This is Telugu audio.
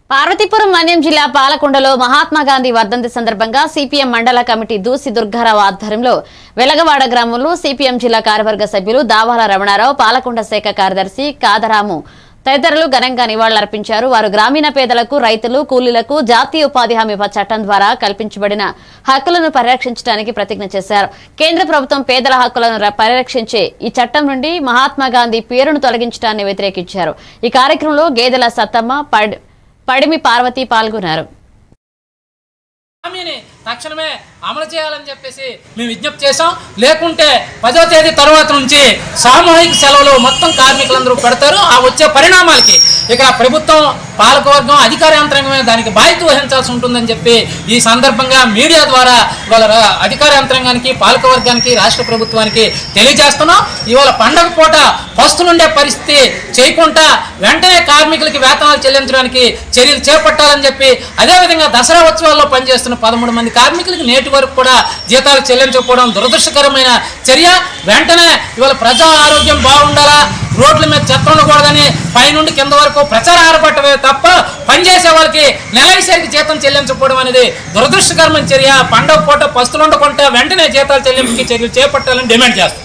పార్వతీపురం మన్యం జిల్లా పాలకొండలో మహాత్మా గాంధీ వర్ధంతి సందర్భంగా సిపిఎం మండల కమిటీ దూసి దుర్గారావు ఆధ్వర్యంలో వెలగవాడ గ్రామంలో సిపిఎం జిల్లా కార్యవర్గ సభ్యులు దావాల రమణారావు, పాలకొండ శాఖ కార్యదర్శి కాదరాము తదితరులు ఘనంగా నివాళులర్పించారు. వారు గ్రామీణ పేదలకు, రైతులు, కూలీలకు జాతీయ ఉపాధి హామీ చట్టం ద్వారా కల్పించబడిన హక్కులను పరిరక్షించడానికి ప్రతిజ్ఞ చేశారు. కేంద్ర ప్రభుత్వం పేదల హక్కులను పరిరక్షించే ఈ చట్టం నుండి మహాత్మా గాంధీ పేరును తొలగించడాన్ని వ్యతిరేకించారు. ఈ కార్యక్రమంలో గేదెల సత్తమ్మ, పడిమి పార్వతి పాల్గొన్నారు. తక్షణమే అమలు చేయాలని చెప్పేసి మేము విజ్ఞప్తి చేశాం. లేకుంటే 10వ తేదీ తర్వాత నుంచి సామూహిక సెలవులు మొత్తం కార్మికులందరూ పెడతారు. ఆ వచ్చే పరిణామాలకి ఇక్కడ ప్రభుత్వం, పాలకవర్గం, అధికార యంత్రాంగమే దానికి బాధ్యత వహించాల్సి ఉంటుందని చెప్పి ఈ సందర్భంగా మీడియా ద్వారా ఇవాళ అధికార యంత్రాంగానికి, పాలకవర్గానికి, రాష్ట్ర ప్రభుత్వానికి తెలియజేస్తున్నాం. ఇవాళ పండగ పూట పస్తులుండే పరిస్థితి చేయకుండా వెంటనే కార్మికులకి వేతనాలు చెల్లించడానికి చర్యలు చేపట్టాలని చెప్పి, అదేవిధంగా దసరా ఉత్సవాల్లో పనిచేస్తున్న 13 మంది కార్మికులకి నేటి వరకు కూడా జీతాలు చెల్లించకపోవడం దురదృష్టకరమైన చర్య. వెంటనే ఇవాళ ప్రజా ఆరోగ్యం బాగుండాలా, రోడ్ల మీద చెత్త ఉండకూడదని పైనుండి కింద వరకు ప్రచార ఆరపట్టమే తప్ప పనిచేసే వాళ్ళకి నెలసరికి జీతం చెల్లించకపోవడం అనేది దురదృష్టకరమైన చర్య. పండగ పూట పస్తులు ఉండకుండా వెంటనే జీతాలు చెల్లింపుకి చర్యలు చేపట్టాలని డిమాండ్ చేస్తాం.